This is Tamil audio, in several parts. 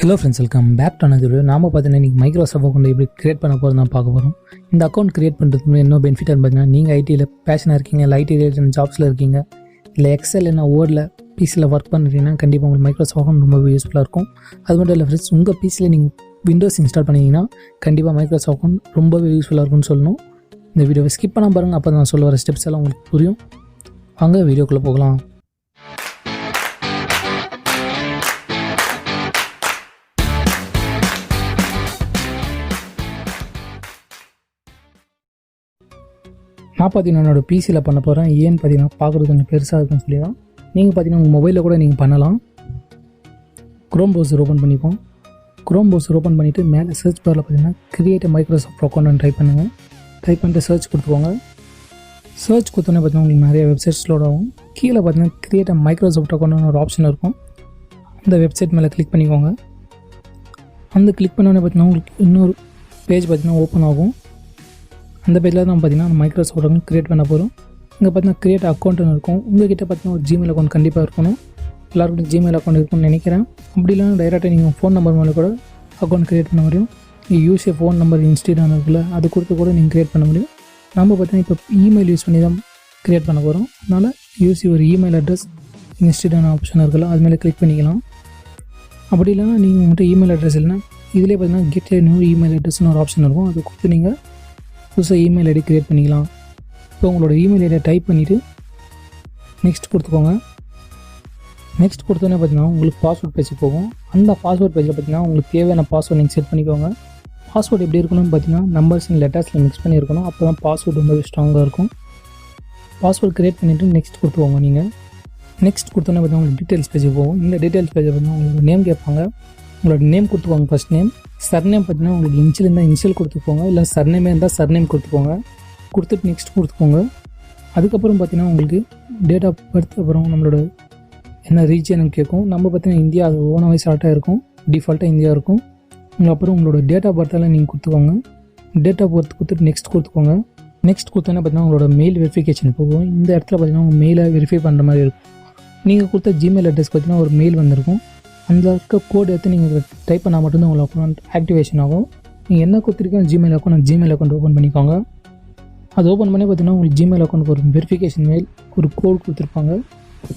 Hello friends, welcome back to another video. நாம பார்த்தீங்கன்னா இன்றைக்கி மைக்ரோசாஃப்ட் அக்கௌண்ட் எப்படி கிரியேட் பண்ண போகிறது தான் பார்க்க போகிறோம். இந்த அக்கௌண்ட் கிரியேட் பண்ணுறதுக்கு என்ன பெனிஃபிட்னு பார்த்தீங்கன்னா, நீங்கள் ஐடியில் பேஷனாக இருக்கீங்க, இல்லை ஐடி ரிலேட்டட் ஜாப்ஸில் இருக்கீங்க, இல்லை எக்ஸல் என்ன வேர்டில் பிசியில் ஒர்க் பண்ணுறீங்கன்னா கண்டிப்பாக உங்களுக்கு மைக்ரோசாஃப்ட் அக்கௌண்ட் ரொம்ப யூஸ்ஃபுல்லாக இருக்கும். அது மட்டும் இல்லை ஃப்ரெண்ட்ஸ், உங்கள் பிசியில் நீங்கள் விண்டோஸ் இன்ஸ்டால் பண்ணிங்கன்னா கண்டிப்பாக மைக்ரோசாஃப்ட் அக்கௌண்ட் ரொம்பவே யூஸ்ஃபுல்லாக இருக்கும்னு சொல்லணும். இந்த வீடியோவை ஸ்கிப் பண்ணால் பாருங்கள், அப்போ நான் சொல்ல வர ஸ்டெப்ஸ் எல்லாம் உங்களுக்கு புரியும். வாங்க வீடியோக்குள்ளே போகலாம். நான் பார்த்தீங்கன்னா என்னோடய பிசியில் பண்ண போகிறேன். ஏன்னு பார்த்தீங்கன்னா பார்க்குறது கொஞ்சம் பெருசாக இருக்குன்னு சொல்லி தான். நீங்கள் பார்த்தீங்கன்னா உங்கள் மொபைலில் கூட நீங்கள் பண்ணலாம். க்ரோம் ப்ரௌசர் ஓப்பன் பண்ணிப்போம். க்ரோம் ப்ரௌசர் ஓப்பன் பண்ணிவிட்டு மேலே சர்ச் பாரில் பார்த்தீங்கன்னா கிரியேட் மைக்ரோசாஃப்ட் அக்கௌண்ட் ட்ரை பண்ணுங்கள். டைப் பண்ணிட்டு சர்ச் கொடுத்துக்கோங்க. சர்ச் கொடுத்தோன்னே பார்த்தீங்கன்னா உங்களுக்கு நிறைய வெப்சைட்ஸ் லோட் ஆகும். கீழே பார்த்தீங்கன்னா கிரியேட் மைக்ரோசாஃப்ட் அக்கௌண்ட்னு ஒரு ஆப்ஷன் இருக்கும். அந்த வெப்சைட் மேலே கிளிக் பண்ணிக்கோங்க. அந்த கிளிக் பண்ணோன்னே பார்த்தீங்கன்னா உங்களுக்கு இன்னொரு பேஜ் பார்த்தீங்கன்னா ஓப்பன் ஆகும். அந்த பேஜில் தான் பார்த்தீங்கன்னா மைக்ரோசாஃப்ட் அக்கௌண்ட் கிரியேட் பண்ண போகிறோம். இங்கே பார்த்தீங்கன்னா கிரியேட் அக்கௌண்ட்னு இருக்கும். உங்கள் கிட்டே பார்த்தீங்கன்னா ஒரு ஜிமெயில் அக்கௌண்ட் கண்டிப்பாக இருக்கணும். எல்லாருக்கும் ஜிமெயில் அக்கௌண்ட் இருக்கும்னு நினைக்கிறேன். அப்படி இல்லைனா டைரெக்டாக நீங்கள் ஃபோன் நம்பர் மேலே கூட அக்கௌண்ட் கிரியேட் பண்ண முடியும். நீங்கள் யூஸ் ஃபோன் நம்பர் இன்ஸ்டிடான இருக்குல்ல, அது கொடுத்து கூட நீங்கள் கிரியேட் பண்ண முடியும். நம்ம பார்த்தீங்கன்னா இப்போ இமெயில் யூஸ் பண்ணி தான் கிரியேட் பண்ண போகிறோம். அதனால் யூஸ் ஒரு இமெயில் அட்ரஸ் இன்ஸ்டிடான ஆப்ஷன் இருக்குல்ல, அது மேலே கிளிக் பண்ணிக்கலாம். அப்படி இல்லைனா நீங்கள் மட்டும் இமெயில் அட்ரஸ் இல்லைனா இதிலே பார்த்தீங்கன்னா கெட் நியூ இமெயில் அட்ரஸ்னு ஒரு ஆப்ஷன் இருக்கும். அது கொடுத்து நீங்கள் புதுசாக இமெயில் ஐடி க்ரியேட் பண்ணிக்கலாம். இப்போ உங்களோட இமெயில் ஐடியை டைப் பண்ணிவிட்டு நெக்ஸ்ட் கொடுத்துக்கோங்க. நெக்ஸ்ட் கொடுத்தோன்னே பார்த்தீங்கன்னா உங்களுக்கு பாஸ்வேர்ட் பேஜ் போகும். அந்த பாஸ்வேர்ட் பேஜில் பார்த்தீங்கன்னா உங்களுக்கு தேவையான பாஸ்வேர்ட் நீங்கள் செட் பண்ணிக்கோங்க. பாஸ்வேர்டு எப்படி இருக்கணும்னு பார்த்தீங்கன்னா நம்பர்ஸ் அண்ட் லெட்டர்ஸில் மிக்ஸ் பண்ணியிருக்கணும். அப்போ தான் பாஸ்வேர்டு ரொம்பவே ஸ்ட்ராங்காக இருக்கும். பாஸ்வேர்ட் க்ரியேட் பண்ணிவிட்டு நெக்ஸ்ட் கொடுத்துக்கோங்க. நீங்கள் நெக்ஸ்ட் கொடுத்தோன்னே பார்த்தீங்கன்னா உங்களுக்கு டீட்டெயில்ஸ் பேஜ் போகும். இந்த டீட்டெயில்ஸ் பேஜை பார்த்தீங்கன்னா உங்களுக்கு நேம் கேட்பாங்க. உங்களோட நேம் கொடுத்துக்கோங்க. ஃபஸ்ட் நேம், சர்நேம் பார்த்தீங்கன்னா உங்களுக்கு இன்ஷியல் இருந்தால் இன்ஷியல் கொடுத்துக்கோங்க, இல்லை சர்நேமே இருந்தால் சர்நேம் கொடுத்துக்கோங்க. கொடுத்துட்டு நெக்ஸ்ட் கொடுத்துக்கோங்க. அதுக்கப்புறம் பார்த்தீங்கன்னா உங்களுக்கு டேட் ஆஃப் பர்த், அப்புறம் நம்மளோட என்ன ரீஜன் கேட்கும். நம்ம பார்த்தீங்கன்னா இந்தியா, அது ஓனாகவே ஸ்டார்ட்டாக இருக்கும், டிஃபால்ட்டாக இந்தியா இருக்கும். அப்புறம் உங்களோட டேட் ஆஃப் பர்த்தெல்லாம் நீங்கள் கொடுத்துக்கோங்க. டேட் ஆஃப் பர்த் கொடுத்துட்டு நெக்ஸ்ட் கொடுத்துக்கோங்க. நெக்ஸ்ட் கொடுத்தோன்னே பார்த்தீங்கன்னா உங்களோட மெயில் வெரிஃபிகேஷன் போகும். இந்த இடத்துல பார்த்தீங்கன்னா உங்கள் மெயிலை வெரிஃபை பண்ணுற மாதிரி இருக்கும். நீங்கள் கொடுத்த ஜிமெயில் அட்ரஸ் பார்த்தீங்கன்னா ஒரு மெயில் வந்திருக்கும். அந்த இருக்க கோடு எடுத்து நீங்கள் டைப் பண்ணால் மட்டும்தான் உங்கள் அக்கௌண்ட் ஆக்டிவேஷன் ஆகும். நீங்கள் என்ன கொடுத்துருக்கோம் ஜிமெயில் அக்கௌண்ட் ஓப்பன் பண்ணிக்கோங்க. அது ஓப்பன் பண்ணி பார்த்தீங்கன்னா உங்களுக்கு ஜிமெயில் அக்கௌண்ட்டுக்கு ஒரு வெரிஃபிகேஷன் மெயில், ஒரு கோட் கொடுத்துருப்பாங்க.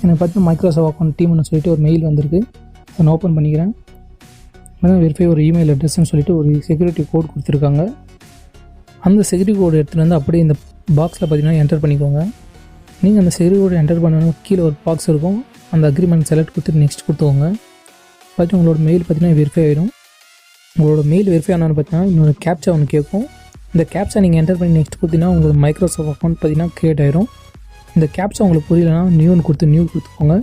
எனக்கு பார்த்தீங்கன்னா மைக்ரோசாஃப்ட் அக்கௌண்ட் டீம்னு சொல்லிட்டு ஒரு மெயில் வந்திருக்கு. அதை நான் ஓப்பன் பண்ணிக்கிறேன். அதான் வெரிஃபை ஒரு இமெயில் அட்ரஸ்ன்னு சொல்லிட்டு ஒரு செக்யூரிட்டி கோட் கொடுத்துருக்காங்க. அந்த செக்யூரிட்டி கோடு எடுத்துகிட்டு வந்து அப்படியே இந்த பாக்ஸில் பார்த்தீங்கன்னா என்டர் பண்ணிக்கோங்க. நீங்கள் அந்த செக்யூரிட்டி கோடு என்டர் பண்ணணும், கீழே ஒரு பாக்ஸ் இருக்கும். அந்த அக்ரிமெண்ட் செலக்ட் கொடுத்துட்டு நெக்ஸ்ட் கொடுத்துக்கோங்க. பார்த்து உங்களோட மெயில் பார்த்தீங்கன்னா வெரிஃபை ஆகிடும். உங்களோட மெயில் வெரிஃபை ஆனான்னு பார்த்தீங்கன்னா இன்னொரு கேப்ச்சா ஒன்று கேட்கும். இந்த கேப்ச்சா நீங்கள் என்டர் பண்ணி நெக்ஸ்ட் கொடுத்தீங்கன்னா உங்களோட மைக்ரோசாஃப்ட் அக்கௌண்ட் பார்த்தீங்கன்னா க்ரியேட் ஆகிடும். இந்த கேப்ச்சா உங்களுக்கு புரியலைன்னா நியூ கொடுத்துக்கோங்க.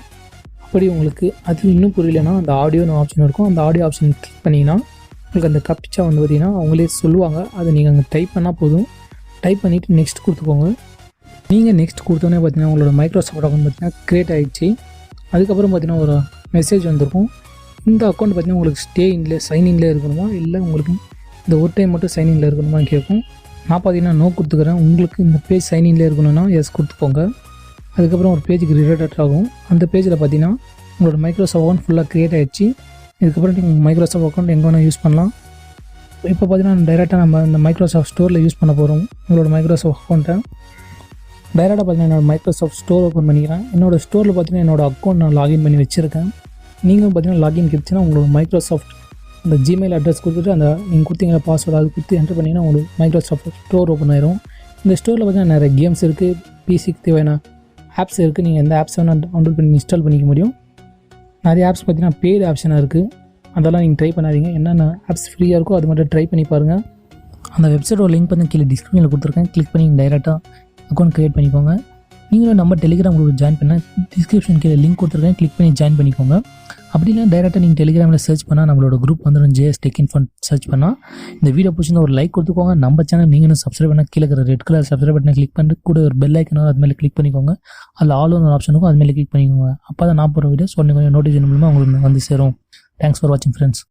அப்படி உங்களுக்கு அது இன்னும் புரியலைன்னா அந்த ஆடியோன்னு ஆப்ஷன் இருக்கும். அந்த ஆடியோ ஆப்ஷன் கிளிக் பண்ணிங்கன்னா உங்களுக்கு அந்த கேப்ச்சா வந்து பார்த்திங்கன்னா அவங்களே சொல்லுவாங்க. அதை நீங்கள் அங்கே டைப் பண்ணால் போதும். டைப் பண்ணிவிட்டு நெக்ஸ்ட் கொடுத்துக்கோங்க. நீங்கள் நெக்ஸ்ட் கொடுத்தோன்னே பார்த்தீங்கன்னா உங்களோட மைக்ரோசாஃப்ட் அக்கௌண்ட் பார்த்தீங்கன்னா க்ரியேட் ஆகிடுச்சு. அதுக்கப்புறம் பார்த்தீங்கன்னா ஒரு மெசேஜ் வந்திருக்கும். இந்த அக்கௌண்ட் பார்த்தீங்கன்னா உங்களுக்கு சைன்இன்ல இருக்கணுமா, இல்லை உங்களுக்கு இந்த ஒரு டைம் மட்டும் சைன்இன்ல இருக்கணுமான்னு கேட்கும். நான் பார்த்தீங்கன்னா நோ கொடுத்துக்கிறேன். உங்களுக்கு இந்த பேஜ் சைன்இன்ல இருக்கணும்னா எஸ் கொடுத்துக்கோங்க. அதுக்கப்புறம் ஒரு பேஜுக்கு ரிலேட்டட் ஆகும். அந்த பேஜில் பார்த்தீங்கன்னா உங்களோட மைக்ரோசாஃப்ட் அக்கௌண்ட் ஃபுல்லாக க்ரியேட் ஆகிடுச்சு. இதுக்கப்புறம் நீங்கள் மைக்ரோசாஃப்ட் அக்கௌண்ட் எங்கே வேணால் யூஸ் பண்ணலாம். இப்போ பார்த்தீங்கன்னா டைரெக்டாக நம்ம இந்த மைக்ரோசாஃப்ட் ஸ்டோரில் யூஸ் பண்ண போகிறோம். உங்களோட மைக்ரோசாஃப்ட் அக்கௌண்ட்டை டைரெக்டாக பார்த்தீங்கன்னா என்னோடய மைக்ரோசாஃப்ட் ஸ்டோர் ஓப்பன் பண்ணிக்கிறேன். என்னோடய ஸ்டோரில் பார்த்தீங்கன்னா என்னோடய அக்கௌண்ட் நான் லாகின் பண்ணி வச்சுருக்கேன். நீங்கள் பார்த்தீங்கன்னா லாகின் கிடச்சுன்னா உங்களோட மைக்ரோசாஃப்ட் அந்த ஜிமெயில் அட்ரஸ் கொடுத்துட்டு அந்த நீங்கள் கொடுத்தீங்களா பாஸ்வேர்டு அது கொடுத்து என்டர் பண்ணிங்கன்னா உங்களுக்கு மைக்ரோசாஃப்ட் ஸ்டோர் ஓப்பன் ஆயிரும். இந்த ஸ்டோரில் பார்த்தீங்கன்னா நிறைய கேம்ஸ் இருக்குது, பிசிக்கு தேவையான ஆப்ஸ் இருக்குது. நீங்கள் எந்த ஆப்ஸ் வேணால் டவுன்லோட் பண்ணி இன்ஸ்டால் பண்ணிக்க முடியும். நிறைய ஆப்ஸ் பார்த்தீங்கன்னா பெய்டு ஆப்ஷனாக இருக்குது. அதெல்லாம் நீங்கள் ட்ரை பண்ணாதீங்க. என்னென்ன ஆப்ஸ் ஃப்ரீயாக இருக்கோ அது மட்டும் ட்ரை பண்ணி பாருங்கள். அந்த வெப்சைட்டோட லிங்க் வந்து கீழே டிஸ்கிரிப்ஷனில் கொடுத்துருக்கேன். கிளிக் பண்ணி டைரெக்டாக அக்கௌண்ட் க்ரியேட் பண்ணிக்கோங்க. நீங்களும் நம்ம டெலிகிராம் குரூப் ஜாயின் பண்ண டிஸ்கிரிப்ஷன் கீழே லிங்க் கொடுத்துருக்கேன். கிளிக் பண்ணி ஜாயின் பண்ணிக்கோங்க. அப்படி இல்லை டைரெக்டாக நீங்கள் டெலிகிராமில் சர்ச் பண்ணால் நம்மளோட குரூப் வந்துடும். JS Tech Info சர்ச் பண்ணால் இந்த வீடியோ பிடிச்சிருந்தா ஒரு லைக் கொடுத்துக்கோங்க. நம்ம சேனல் நீங்களும் சப்ஸ்கிரைப் பண்ணால் கீழே இருக்கிற ரெட் கலர் சப்ஸ்கிரைப் பட்டனை கிளிக் பண்ணிட்டு கூட ஒரு பெல் ஐக்கனும் அது மேலே கிளிக் பண்ணிக்கோங்க. அதில் ஆல் ஒரு ஆப்ஷன் இருக்கும், அது மேலே கிளிக் பண்ணிக்கோங்க. அப்போ தான் நான் போகிற வீடியோ சொன்ன கொஞ்சம் நோட்டிஃபிகேஷன் மூலமாக உங்களுக்கு வந்து சேரும். தேங்க்ஸ் ஃபார் வாட்சிங் ஃப்ரெண்ட்ஸ்.